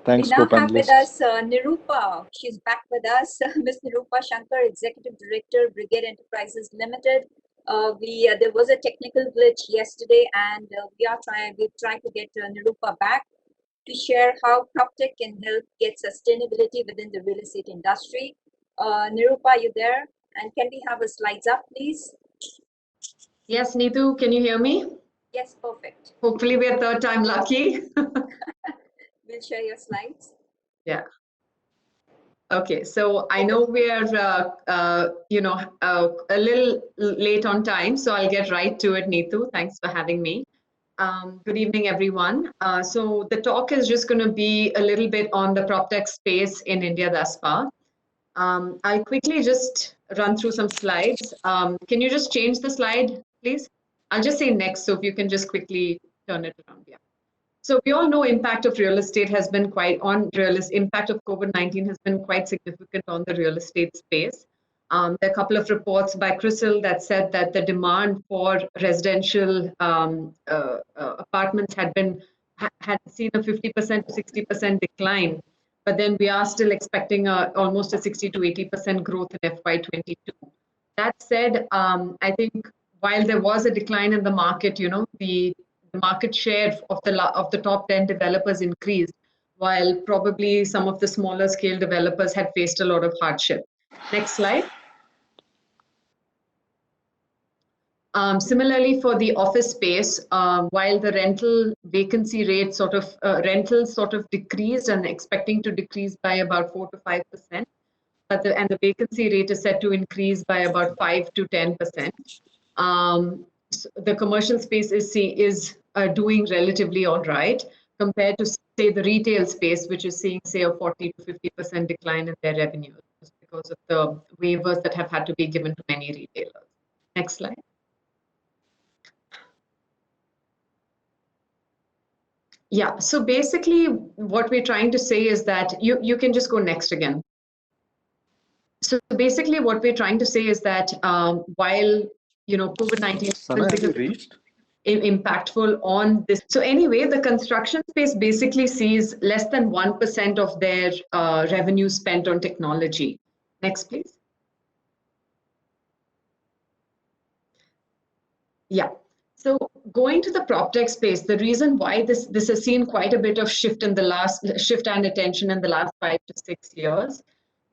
Thanks, We now have with co-panelists. us Nirupa. She's back with us. Ms. Nirupa Shankar, Executive Director, Brigade Enterprises Limited. There was a technical glitch yesterday, and we're trying to get Nirupa back to share how Proptech can help get sustainability within the real estate industry. Nirupa, are you there? And can we have the slides up, please? Yes, Neetu, can you hear me? Yes, perfect. Hopefully we're third time lucky. We'll share your slides. Yeah. Okay, so I know we're a little late on time, so I'll get right to it, Neetu. Thanks for having me. Good evening, everyone. So the talk is just going to be a little bit on the PropTech space in India thus far. I'll quickly just run through some slides. Can you just change the slide, please? I'll just say next, so if you can just quickly turn it around. Yeah. So we all know impact of real estate has been impact of COVID-19 has been quite significant on the real estate space. There are a couple of reports by CRISIL that said that the demand for residential apartments had seen a 50% to 60% decline, but then we are still expecting almost a 60 to 80% growth in FY22. That said, I think while there was a decline in the market, the market share of the top 10 developers increased, while probably some of the smaller scale developers had faced a lot of hardship. Next slide. Similarly, for the office space, while the rental vacancy rate rentals decreased and expecting to decrease by about 4 to 5%, but the vacancy rate is set to increase by about 5 to 10%. So the commercial space is doing relatively all right compared to, say, the retail space, which is seeing, say, a 40 to 50% decline in their revenue because of the waivers that have had to be given to many retailers. Next slide. Yeah, so basically what we're trying to say is that you can just go next again. So basically what we're trying to say is that while COVID-19 Sana, have you reached? Impactful on this. So anyway, the construction space basically sees less than 1% of their revenue spent on technology. Next, please. Yeah. So going to the PropTech space, the reason why this has seen quite a bit of shift and attention in the last 5 to 6 years.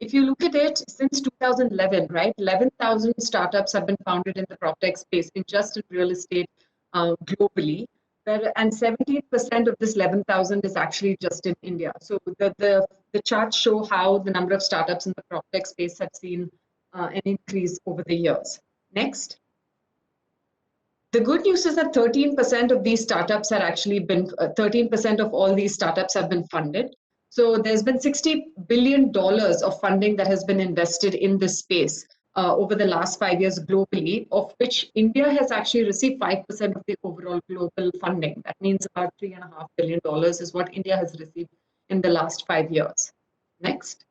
If you look at it, since 2011, right, 11,000 startups have been founded in the PropTech space in real estate globally, and 17% of this 11,000 is actually just in India. So the charts show how the number of startups in the PropTech space have seen an increase over the years. Next. The good news is that 13% of these startups are actually 13% of all these startups have been funded. So there's been $60 billion of funding that has been invested in this space over the last 5 years globally, of which India has actually received 5% of the overall global funding. That means about $3.5 billion is what India has received in the last 5 years. Next.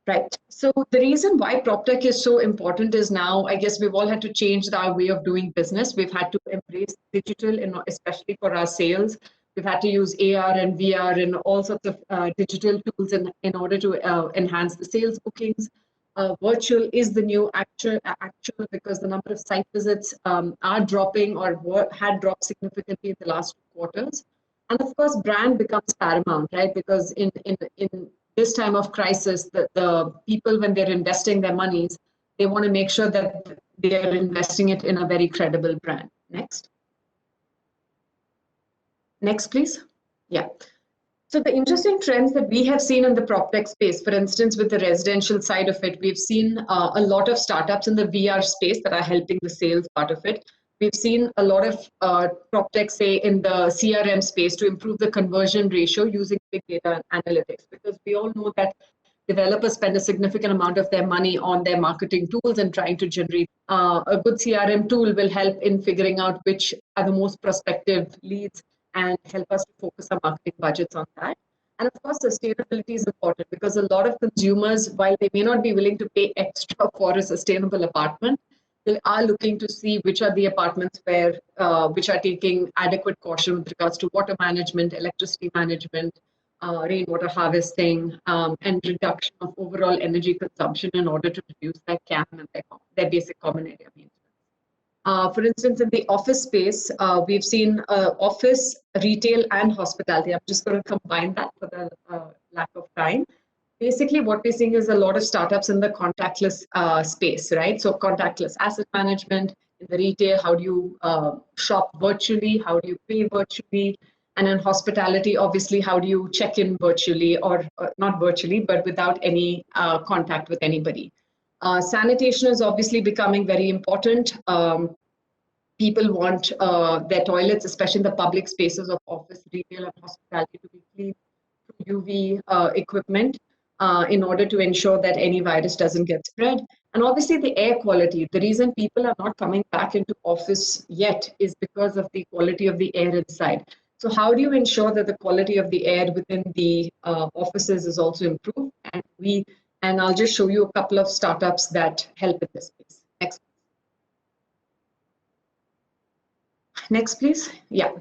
Right. So the reason why PropTech is so important is now, I guess we've all had to change our way of doing business. We've had to embrace digital, especially for our sales. We've had to use AR and VR and all sorts of digital tools in order to enhance the sales bookings. Virtual is the new actual because the number of site visits are dropping or had dropped significantly in the last 2 quarters. And of course, brand becomes paramount, right? Because in this time of crisis, the people, when they're investing their monies, they want to make sure that they are investing it in a very credible brand. Next. Next, please. Yeah. So the interesting trends that we have seen in the PropTech space, for instance, with the residential side of it, we've seen a lot of startups in the VR space that are helping the sales part of it. We've seen a lot of PropTech, say, in the CRM space to improve the conversion ratio using big data and analytics, because we all know that developers spend a significant amount of their money on their marketing tools and trying to generate a good CRM tool will help in figuring out which are the most prospective leads and help us to focus our marketing budgets on that. And of course, sustainability is important because a lot of consumers, while they may not be willing to pay extra for a sustainable apartment, they are looking to see which are the apartments where which are taking adequate caution with regards to water management, electricity management, rainwater harvesting, and reduction of overall energy consumption in order to reduce their CAM and their basic common area maintenance. For instance, in the office space, we've seen office, retail, and hospitality. I'm just going to combine that for the lack of time. Basically, what we're seeing is a lot of startups in the contactless space, right? So contactless asset management in the retail, how do you shop virtually? How do you pay virtually? And in hospitality, obviously, how do you check in virtually or not virtually, but without any contact with anybody? Sanitation is obviously becoming very important. People want their toilets, especially in the public spaces of office, retail, and hospitality, to be clean through UV equipment in order to ensure that any virus doesn't get spread. And obviously the air quality. The reason people are not coming back into office yet is because of the quality of the air inside. So how do you ensure that the quality of the air within the offices is also improved? And I'll just show you a couple of startups that help in this space. Next, please. Yeah.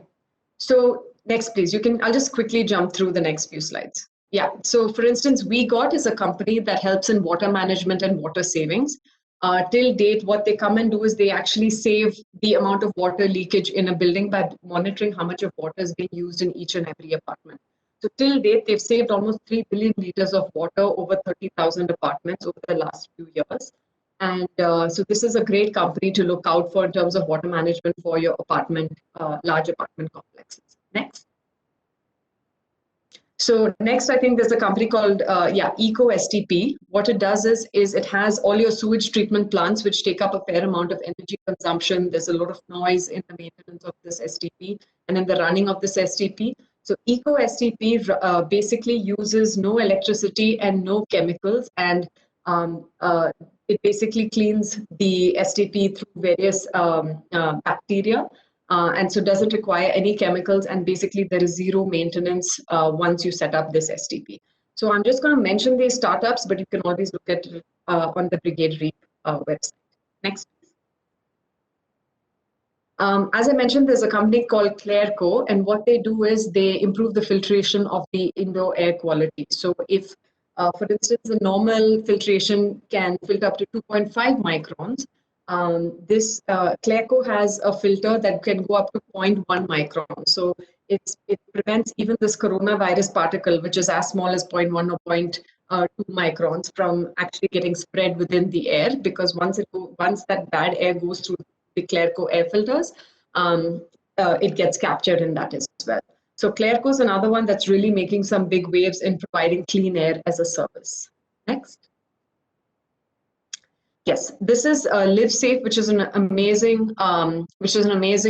So next, please. I'll just quickly jump through the next few slides. Yeah. So for instance, WeGot is a company that helps in water management and water savings. Till date, what they come and do is they actually save the amount of water leakage in a building by monitoring how much of water is being used in each and every apartment. So till date, they've saved almost 3 billion liters of water over 30,000 apartments over the last few years. And so this is a great company to look out for in terms of water management for your apartment, large apartment complexes. Next. So next, I think there's a company called EcoStp. What it does is it has all your sewage treatment plants, which take up a fair amount of energy consumption. There's a lot of noise in the maintenance of this STP and in the running of this STP. So EcoStp basically uses no electricity and no chemicals, and it basically cleans the STP through various bacteria. And so doesn't require any chemicals, and basically there is zero maintenance once you set up this STP. So I'm just going to mention these startups, but you can always look at it on the Brigade REIIS website. Next. As I mentioned, there's a company called Clerico, and what they do is they improve the filtration of the indoor air quality. So if, for instance, the normal filtration can filter up to 2.5 microns, this Clerico has a filter that can go up to 0.1 micron. So it prevents even this coronavirus particle, which is as small as 0.1 or 0.2 microns, from actually getting spread within the air, because once that bad air goes through the Clerico air filters, it gets captured in that as well. So Clerico is another one that's really making some big waves in providing clean air as a service. Next. Yes, this is Livesafe, which is an amazing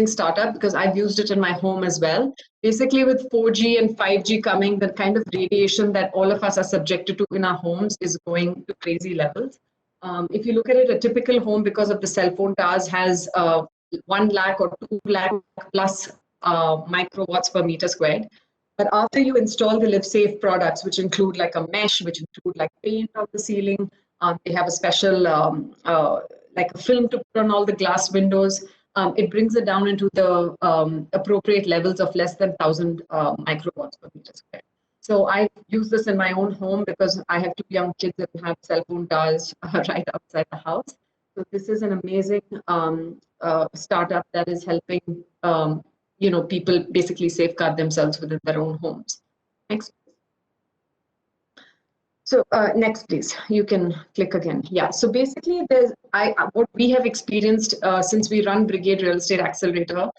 startup, because I've used it in my home as well. Basically, with 4G and 5G coming, the kind of radiation that all of us are subjected to in our homes is going to crazy levels. If you look at it, a typical home, because of the cell phone towers, has 1 lakh or 2 lakh plus microwatts per meter squared. But after you install the Livesafe products, which include like a mesh, which include like paint on the ceiling, they have a special like a film to put on all the glass windows. It brings it down into the appropriate levels of less than 1,000 microwatts per meter squared. So I use this in my own home because I have 2 young kids that have cell phone towers right outside the house. So this is an amazing startup that is helping people basically safeguard themselves within their own homes. Next. So next, please. You can click again. Yeah. So basically, what we have experienced since we run Brigade Real Estate Accelerator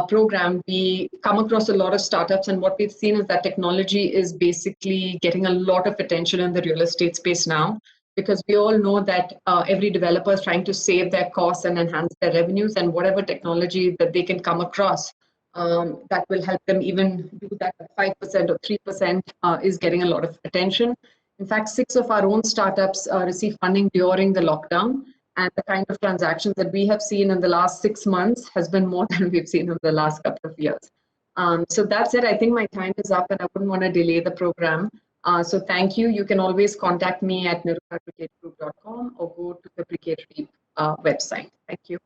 program, we come across a lot of startups, and what we've seen is that technology is basically getting a lot of attention in the real estate space now, because we all know that every developer is trying to save their costs and enhance their revenues, and whatever technology that they can come across that will help them even do that at 5% or 3% is getting a lot of attention. In fact, 6 of our own startups received funding during the lockdown, and the kind of transactions that we have seen in the last 6 months has been more than we've seen in the last couple of years. So that's it. I think my time is up, and I wouldn't want to delay the program. So thank you. You can always contact me at nirupa@brigadegroup.com or go to the Brigade REIIS website. Thank you.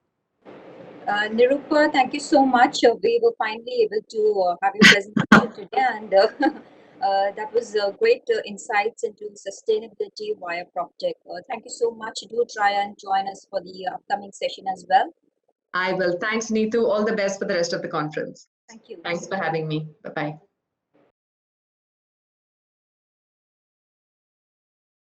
Nirupa, thank you so much. We were finally able to have your presentation today, and that was great insights into sustainability via PropTech. Thank you so much. Do try and join us for the upcoming session as well. I will. Thanks, Neetu. All the best for the rest of the conference. Thank you. Thanks for having me. Bye-bye.